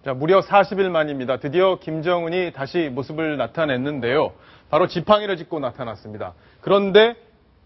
자, 무려 40일 만입니다. 드디어 김정은이 다시 모습을 나타냈는데요. 바로 지팡이를 짚고 나타났습니다. 그런데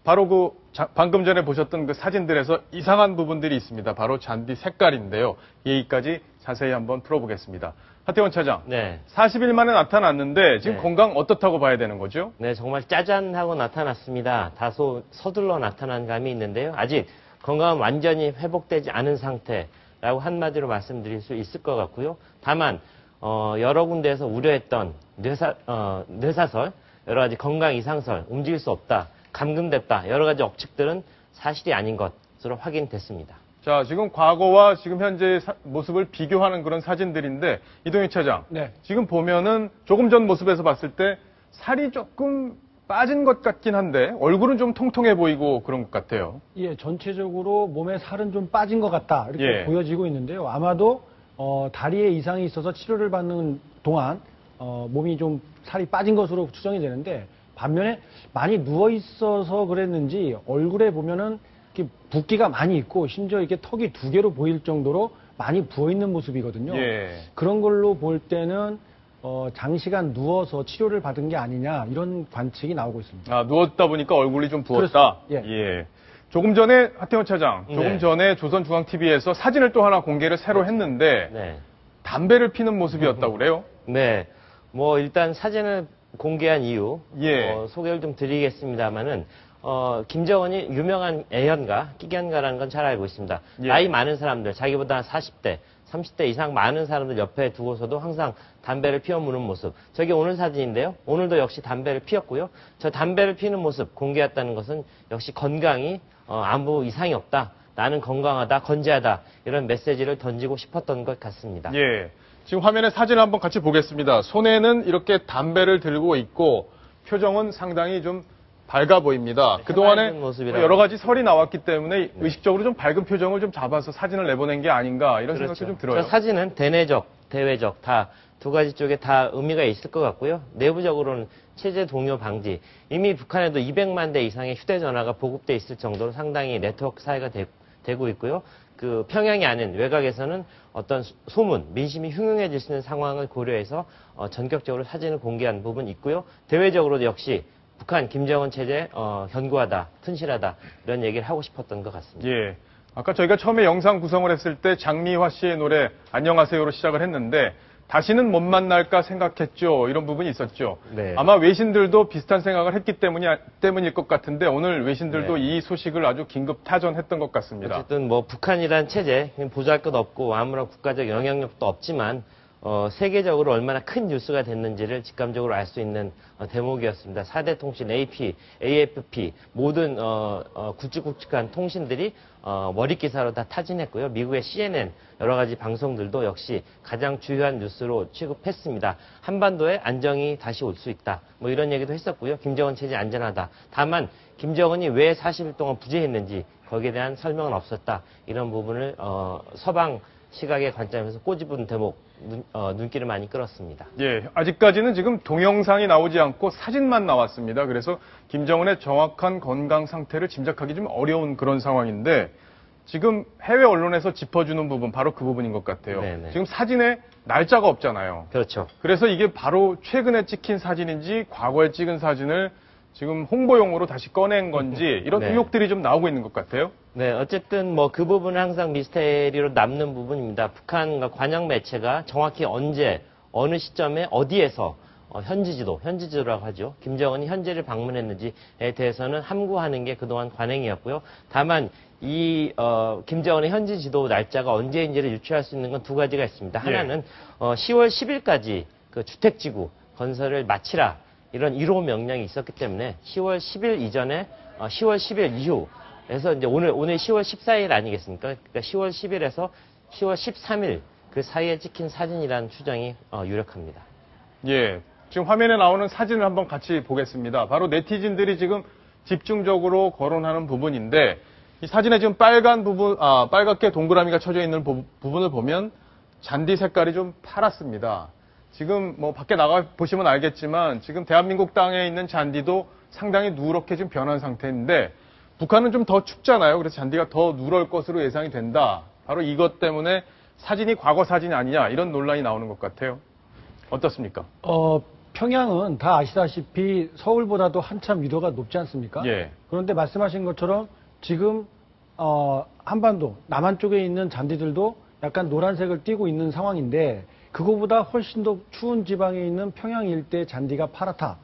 바로 방금 전에 보셨던 그 사진들에서 이상한 부분들이 있습니다. 바로 잔디 색깔인데요. 이 얘기까지 자세히 한번 풀어보겠습니다. 하태원 차장, 네. 40일 만에 나타났는데 지금 네. 건강 어떻다고 봐야 되는 거죠? 네, 정말 짜잔하고 나타났습니다. 다소 서둘러 나타난 감이 있는데요. 아직 건강은 완전히 회복되지 않은 상태라고 한마디로 말씀드릴 수 있을 것 같고요. 다만 여러 군데에서 우려했던 뇌사설, 여러 가지 건강 이상설, 움직일 수 없다, 감금됐다, 여러 가지 억측들은 사실이 아닌 것으로 확인됐습니다. 자, 지금 과거와 지금 현재의 모습을 비교하는 그런 사진들인데, 이동희 차장. 네. 지금 보면은 조금 전 모습에서 봤을 때 살이 조금 빠진 것 같긴 한데, 얼굴은 좀 통통해 보이고 그런 것 같아요. 예, 전체적으로 몸에 살은 좀 빠진 것 같다. 이렇게 예. 보여지고 있는데요. 아마도, 다리에 이상이 있어서 치료를 받는 동안, 몸이 좀 살이 빠진 것으로 추정이 되는데, 반면에 많이 누워 있어서 그랬는지 얼굴에 보면은 이렇게 붓기가 많이 있고 심지어 이렇게 턱이 2개로 보일 정도로 많이 부어 있는 모습이거든요. 예. 그런 걸로 볼 때는 장시간 누워서 치료를 받은 게 아니냐 이런 관측이 나오고 있습니다. 아, 누웠다 보니까 얼굴이 좀 부었다. 그렇습니다. 예. 조금 전에 하태원 차장, 조금 네. 전에 조선중앙TV에서 사진을 또 하나 공개를 새로 했는데 네. 담배를 피는 모습이었다고 그래요? 네. 뭐 일단 사진을 공개한 이유 예. 소개를 좀 드리겠습니다만은 김정은이 유명한 애연가, 끼견가라는 건 잘 알고 있습니다. 예. 나이 많은 사람들, 자기보다 40대, 30대 이상 많은 사람들 옆에 두고서도 항상 담배를 피워 무는 모습. 저게 오늘 사진인데요. 오늘도 역시 담배를 피웠고요. 저 담배를 피는 모습 공개했다는 것은 역시 건강이 아무 이상이 없다. 나는 건강하다, 건재하다. 이런 메시지를 던지고 싶었던 것 같습니다. 예. 지금 화면에 사진을 한번 같이 보겠습니다. 손에는 이렇게 담배를 들고 있고 표정은 상당히 좀 밝아 보입니다. 네, 그동안에 해맑은 모습이라고. 여러 가지 설이 나왔기 때문에 의식적으로 좀 밝은 표정을 좀 잡아서 사진을 내보낸 게 아닌가 이런 생각도 좀 들어요. 저 사진은 대내적, 대외적 다 두 가지 쪽에 다 의미가 있을 것 같고요. 내부적으로는 체제 동요 방지. 이미 북한에도 200만 대 이상의 휴대전화가 보급돼 있을 정도로 상당히 네트워크 사회가 되고 있고요. 그 평양이 아닌 외곽에서는 어떤 소문, 민심이 흉흉해질 수 있는 상황을 고려해서 전격적으로 사진을 공개한 부분이 있고요. 대외적으로도 역시 북한 김정은 체제 견고하다, 튼실하다 이런 얘기를 하고 싶었던 것 같습니다. 예. 아까 저희가 처음에 영상 구성을 했을 때 장미화 씨의 노래 안녕하세요로 시작을 했는데 다시는 못 만날까 생각했죠. 이런 부분이 있었죠. 네. 아마 외신들도 비슷한 생각을 했기 때문일 것 같은데 오늘 외신들도 네. 이 소식을 아주 긴급 타전했던 것 같습니다. 어쨌든 뭐 북한이란 체제 보잘것 없고 아무런 국가적 영향력도 없지만 세계적으로 얼마나 큰 뉴스가 됐는지를 직감적으로 알 수 있는 대목이었습니다. 4대 통신 AP, AFP 모든 굵직굵직한 통신들이 머릿기사로 다 타진했고요. 미국의 CNN 여러 가지 방송들도 역시 가장 주요한 뉴스로 취급했습니다. 한반도에 안정이 다시 올 수 있다. 뭐 이런 얘기도 했었고요. 김정은 체제 안전하다. 다만 김정은이 왜 40일 동안 부재했는지 거기에 대한 설명은 없었다. 이런 부분을 서방 시각의 관점에서 꼬집은 대목 눈길을 많이 끌었습니다. 예, 아직까지는 지금 동영상이 나오지 않고 사진만 나왔습니다. 그래서 김정은의 정확한 건강 상태를 짐작하기 좀 어려운 그런 상황인데 지금 해외 언론에서 짚어주는 부분 바로 그 부분인 것 같아요. 네네. 지금 사진에 날짜가 없잖아요. 그렇죠. 그래서 이게 바로 최근에 찍힌 사진인지 과거에 찍은 사진을 지금 홍보용으로 다시 꺼낸 건지 이런 네. 의혹들이 좀 나오고 있는 것 같아요. 네, 어쨌든 뭐 그 부분은 항상 미스테리로 남는 부분입니다. 북한과 관영 매체가 정확히 언제, 어느 시점에 어디에서 현지지도라고 하죠. 김정은이 현지를 방문했는지에 대해서는 함구하는 게 그동안 관행이었고요. 다만 이 김정은의 현지 지도 날짜가 언제인지를 유추할 수 있는 건 두 가지가 있습니다. 하나는 10월 10일까지 그 주택지구 건설을 마치라 이런 1호 명령이 있었기 때문에 10월 10일 이전에 10월 10일 이후에서 이제 오늘 10월 14일 아니겠습니까? 그러니까 10월 10일에서 10월 13일 그 사이에 찍힌 사진이라는 추정이 유력합니다. 예, 지금 화면에 나오는 사진을 한번 같이 보겠습니다. 바로 네티즌들이 지금 집중적으로 거론하는 부분인데 이 사진에 지금 빨갛게 동그라미가 쳐져 있는 부분을 보면 잔디 색깔이 좀 파랗습니다. 지금 뭐 밖에 나가 보시면 알겠지만 지금 대한민국 땅에 있는 잔디도 상당히 누렇게 좀 변한 상태인데 북한은 좀 더 춥잖아요. 그래서 잔디가 더 누럴 것으로 예상이 된다. 바로 이것 때문에 사진이 과거 사진이 아니냐 이런 논란이 나오는 것 같아요. 어떻습니까? 평양은 다 아시다시피 서울보다도 한참 위도가 높지 않습니까? 예. 그런데 말씀하신 것처럼 지금 한반도 남한 쪽에 있는 잔디들도 약간 노란색을 띠고 있는 상황인데 그거보다 훨씬 더 추운 지방에 있는 평양 일대 잔디가 파랗다.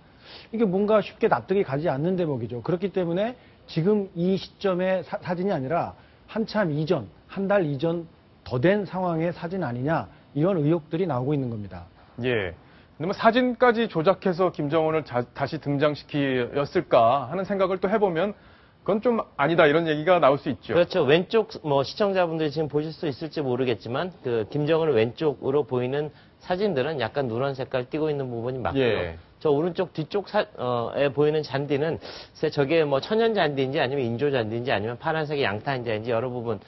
이게 뭔가 쉽게 납득이 가지 않는 대목이죠. 그렇기 때문에 지금 이 시점의 사진이 아니라 한참 이전, 한 달 이전 더 된 상황의 사진 아니냐 이런 의혹들이 나오고 있는 겁니다. 예. 근데 뭐 사진까지 조작해서 김정은을 다시 등장시켰을까 하는 생각을 또 해보면 그건 좀 아니다 이런 얘기가 나올 수 있죠. 그렇죠. 왼쪽 뭐 시청자분들이 지금 보실 수 있을지 모르겠지만 그 김정은을 왼쪽으로 보이는 사진들은 약간 누런 색깔 띠고 있는 부분이 맞고요. 예. 저 오른쪽 뒤쪽에 보이는 잔디는 글쎄 저게 뭐 천연 잔디인지 아니면 인조 잔디인지 아니면 파란색의 양탄자인지 여러 부분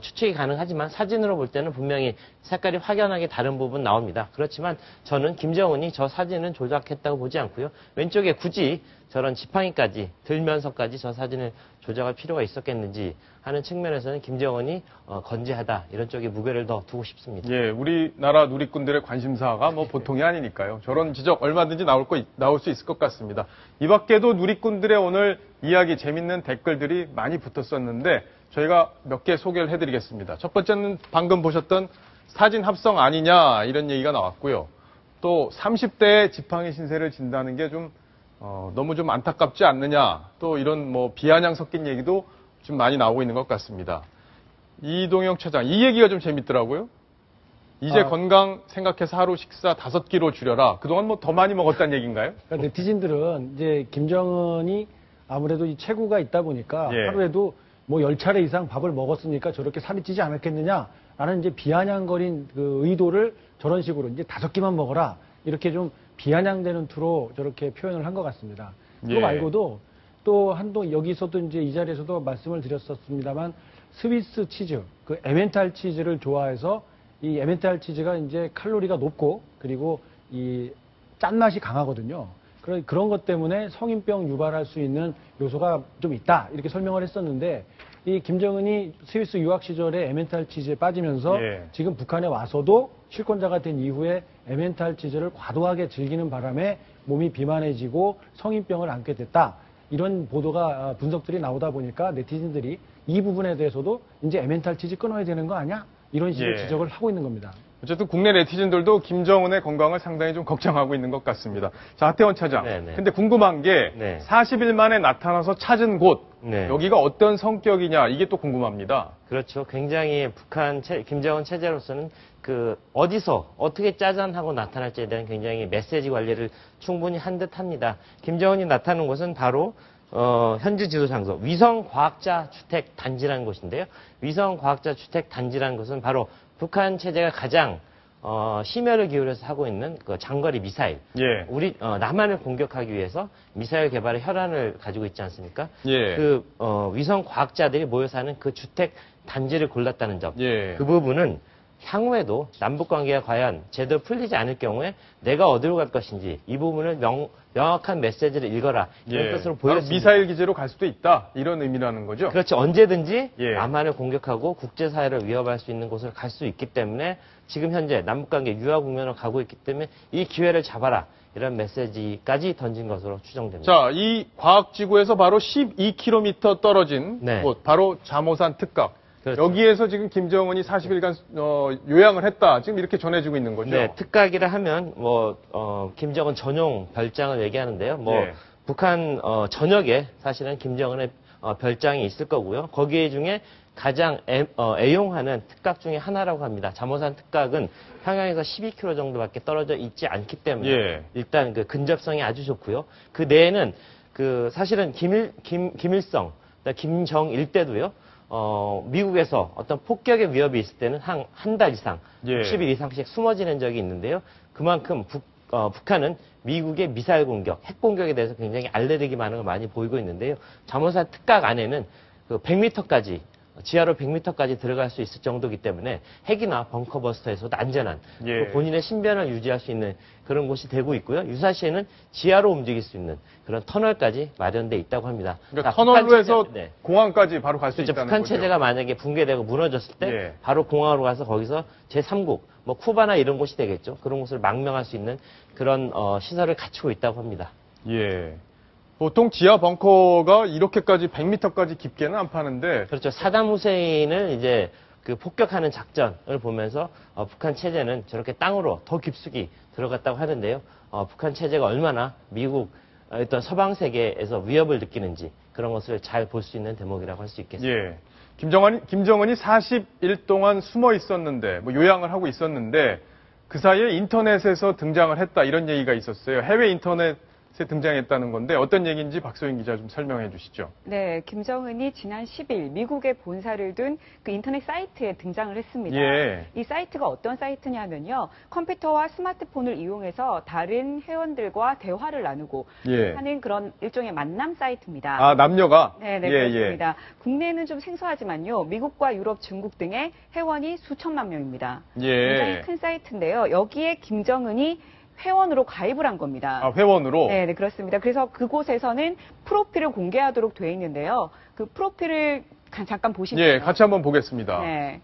추측이 가능하지만 사진으로 볼 때는 분명히 색깔이 확연하게 다른 부분 나옵니다. 그렇지만 저는 김정은이 저 사진은 조작했다고 보지 않고요. 왼쪽에 굳이 저런 지팡이까지 들면서까지 저 사진을 조작할 필요가 있었겠는지 하는 측면에서는 김정은이 건재하다 이런 쪽에 무게를 더 두고 싶습니다. 예, 우리나라 누리꾼들의 관심사가 뭐 보통이 아니니까요. 저런 지적 얼마든지 나올 수 있을 것 같습니다. 이 밖에도 누리꾼들의 오늘 이야기 재밌는 댓글들이 많이 붙었었는데 저희가 몇 개 소개를 해드리겠습니다. 첫 번째는 방금 보셨던 사진 합성 아니냐 이런 얘기가 나왔고요. 또 30대의 지팡이 신세를 진다는 게 좀 너무 좀 안타깝지 않느냐 또 이런 뭐 비아냥 섞인 얘기도 좀 많이 나오고 있는 것 같습니다. 이동영 차장 이 얘기가 좀 재밌더라고요. 이제 건강 생각해서 하루 식사 5끼로 줄여라. 그동안 뭐 더 많이 먹었다는 얘기인가요? 그러니까 네티즌들은 이제 김정은이 아무래도 이 체구가 있다 보니까 예. 하루에도 뭐 10차례 이상 밥을 먹었으니까 저렇게 살이 찌지 않았겠느냐라는 이제 비아냥거린 그 의도를 저런 식으로 이제 5끼만 먹어라. 이렇게 좀 비아냥되는 투로 저렇게 표현을 한 것 같습니다. 그거 예. 말고도 또 한동 여기서도 이제 이 자리에서도 말씀을 드렸었습니다만 스위스 치즈, 그 에멘탈 치즈를 좋아해서 이 에멘탈 치즈가 이제 칼로리가 높고 그리고 이 짠맛이 강하거든요. 그런 것 때문에 성인병 유발할 수 있는 요소가 좀 있다. 이렇게 설명을 했었는데 이 김정은이 스위스 유학 시절에 에멘탈 치즈에 빠지면서 예. 지금 북한에 와서도 실권자가 된 이후에 에멘탈 치즈를 과도하게 즐기는 바람에 몸이 비만해지고 성인병을 안게 됐다. 이런 보도가 분석들이 나오다 보니까 네티즌들이 이 부분에 대해서도 이제 에멘탈 치즈 끊어야 되는 거 아니야? 이런 식의 예. 지적을 하고 있는 겁니다. 어쨌든 국내 네티즌들도 김정은의 건강을 상당히 좀 걱정하고 있는 것 같습니다. 자, 하태원 차장. 네네. 근데 궁금한 게 네. 40일 만에 나타나서 찾은 곳 네. 여기가 어떤 성격이냐 이게 또 궁금합니다. 그렇죠. 굉장히 김정은 체제로서는 그 어디서 어떻게 짜잔하고 나타날지에 대한 굉장히 메시지 관리를 충분히 한 듯합니다. 김정은이 나타난 곳은 바로 현지 지도 장소 위성과학자 주택 단지라는 곳인데요. 위성과학자 주택 단지라는 곳은 바로 북한 체제가 가장 심혈을 기울여서 하고 있는 그 장거리 미사일. 예. 우리 남한을 공격하기 위해서 미사일 개발의 혈안을 가지고 있지 않습니까? 예. 그 위성 과학자들이 모여 사는 그 주택 단지를 골랐다는 점. 예. 그 부분은 향후에도 남북 관계가 과연 제대로 풀리지 않을 경우에 내가 어디로 갈 것인지 이 부분을 명확한 메시지를 읽어라 이런 뜻으로 보였습니다. 미사일 기지로 갈 수도 있다 이런 의미라는 거죠. 그렇죠. 언제든지 예. 남한을 공격하고 국제사회를 위협할 수 있는 곳을 갈 수 있기 때문에 지금 현재 남북관계 유화 국면을 가고 있기 때문에 이 기회를 잡아라. 이런 메시지까지 던진 것으로 추정됩니다. 자, 이 과학지구에서 바로 12km 떨어진 네. 곳, 바로 잠오산 특각. 그렇죠. 여기에서 지금 김정은이 40일간 요양을 했다. 지금 이렇게 전해지고 있는 거죠. 네, 특각이라 하면 김정은 전용 별장을 얘기하는데요. 예. 북한 전역에 사실은 김정은의 별장이 있을 거고요. 거기에 중에 가장 애용하는 특각 중에 하나라고 합니다. 잠오산 특각은 평양에서 12km 정도밖에 떨어져 있지 않기 때문에 예. 일단 그 근접성이 아주 좋고요. 그 내에는 그 사실은 김일성, 김정일 때도요. 미국에서 어떤 폭격의 위협이 있을 때는 한 달 이상, 예. 60일 이상씩 숨어 지낸 적이 있는데요. 그만큼 북한은 미국의 미사일 공격, 핵 공격에 대해서 굉장히 알레르기 반응을 많이 보이고 있는데요. 잠오산 특각 안에는 그 100m까지 지하로 100m까지 들어갈 수 있을 정도이기 때문에 핵이나 벙커버스터에서도 안전한 예. 또 본인의 신변을 유지할 수 있는 그런 곳이 되고 있고요. 유사시에는 지하로 움직일 수 있는 그런 터널까지 마련돼 있다고 합니다. 그러니까 자, 터널로 북한 해서 체제, 네. 공항까지 바로 갈 수 그렇죠. 있다는 북한 거죠. 체제가 만약에 붕괴되고 무너졌을 때 예. 바로 공항으로 가서 거기서 제3국, 뭐 쿠바나 이런 곳이 되겠죠. 그런 곳을 망명할 수 있는 그런 시설을 갖추고 있다고 합니다. 예. 보통 지하 벙커가 이렇게까지 100m까지 깊게는 안 파는데 그렇죠. 사담 후세인을 이제 그 폭격하는 작전을 보면서 북한 체제는 저렇게 땅으로 더 깊숙이 들어갔다고 하는데요. 북한 체제가 얼마나 미국 어떤 서방 세계에서 위협을 느끼는지 그런 것을 잘 볼 수 있는 대목이라고 할 수 있겠습니다. 예. 김정은이 40일 동안 숨어 있었는데, 뭐 요양을 하고 있었는데, 그 사이에 인터넷에서 등장을 했다, 이런 얘기가 있었어요. 해외 인터넷에 등장했다는 건데, 어떤 얘기인지 박소영 기자 좀 설명해 주시죠. 네, 김정은이 지난 10일 미국의 본사를 둔 그 인터넷 사이트에 등장을 했습니다. 예. 이 사이트가 어떤 사이트냐면요. 컴퓨터와 스마트폰을 이용해서 다른 회원들과 대화를 나누고 예. 하는 그런 일종의 만남 사이트입니다. 아, 남녀가? 네, 네, 예, 그렇습니다. 국내는 좀 생소하지만요. 미국과 유럽, 중국 등의 회원이 수천만 명입니다. 예. 굉장히 큰 사이트인데요. 여기에 김정은이 회원으로 가입을 한 겁니다. 아, 회원으로? 네, 네, 그렇습니다. 그래서 그곳에서는 프로필을 공개하도록 되어 있는데요. 그 프로필을 잠깐 보시면. 예, 같이 한번 보겠습니다. 네.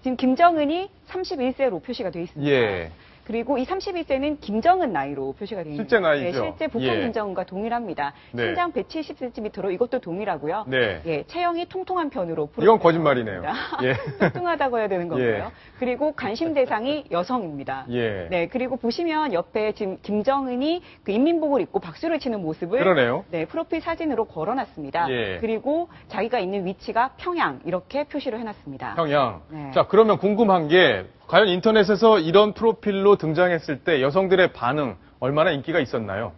지금 김정은이 31세로 표시가 되어 있습니다. 예. 그리고 이 31세는 김정은 나이로 표시가 되어 있습니다. 실제 나이죠? 네, 실제 북한 예. 김정은과 동일합니다. 네. 신장 170cm로 이것도 동일하고요. 네. 예, 체형이 통통한 편으로. 이건 거짓말이네요. 예. 뚱뚱하다고 해야 되는 건가요? 예. 그리고 관심 대상이 여성입니다. 예. 네, 그리고 보시면 옆에 지금 김정은이 그 인민복을 입고 박수를 치는 모습을 그러네요. 네, 프로필 사진으로 걸어놨습니다. 예. 그리고 자기가 있는 위치가 평양 이렇게 표시를 해놨습니다. 평양. 네. 자, 그러면 궁금한 게, 과연 인터넷에서 이런 프로필로 등장했을 때 여성들의 반응, 얼마나 인기가 있었나요?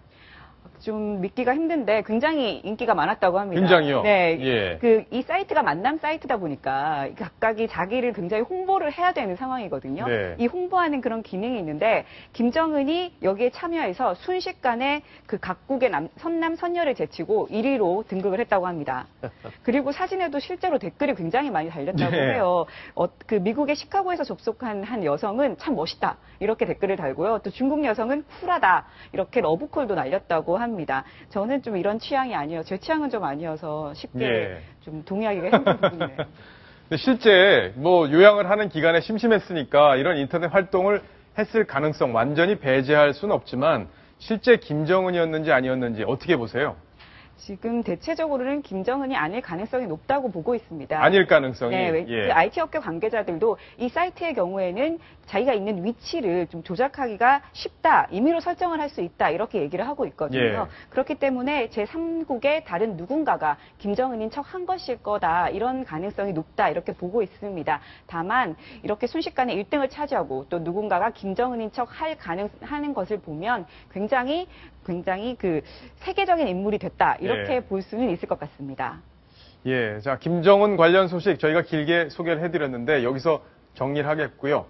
좀 믿기가 힘든데 굉장히 인기가 많았다고 합니다. 굉장히요? 네. 예. 이 사이트가 만남 사이트다 보니까 각각이 자기를 굉장히 홍보를 해야 되는 상황이거든요. 네. 이 홍보하는 그런 기능이 있는데 김정은이 여기에 참여해서 순식간에 그 각국의 선남 선녀를 제치고 1위로 등극을 했다고 합니다. 그리고 사진에도 실제로 댓글이 굉장히 많이 달렸다고 네. 해요. 그 미국의 시카고에서 접속한 한 여성은 참 멋있다 이렇게 댓글을 달고요. 또 중국 여성은 쿨하다 이렇게 러브콜도 날렸다고 합니다. 저는 좀 이런 취향이 아니에요. 제 취향은 좀 아니어서 쉽게 예. 좀 동의하기가 힘든 부분이네요. 근데 실제 뭐 요양을 하는 기간에 심심했으니까 이런 인터넷 활동을 했을 가능성 완전히 배제할 수는 없지만 실제 김정은이었는지 아니었는지 어떻게 보세요? 지금 대체적으로는 김정은이 아닐 가능성이 높다고 보고 있습니다. 아닐 가능성이. 네, 예. IT 업계 관계자들도 이 사이트의 경우에는 자기가 있는 위치를 좀 조작하기가 쉽다, 임의로 설정을 할 수 있다 이렇게 얘기를 하고 있거든요. 예. 그렇기 때문에 제3국의 다른 누군가가 김정은인 척 한 것일 거다 이런 가능성이 높다 이렇게 보고 있습니다. 다만 이렇게 순식간에 1등을 차지하고 또 누군가가 김정은인 척 하는 것을 보면 굉장히 그 세계적인 인물이 됐다 이렇게 예. 볼 수는 있을 것 같습니다. 예. 자, 김정은 관련 소식 저희가 길게 소개를 해드렸는데 여기서 정리를 하겠고요.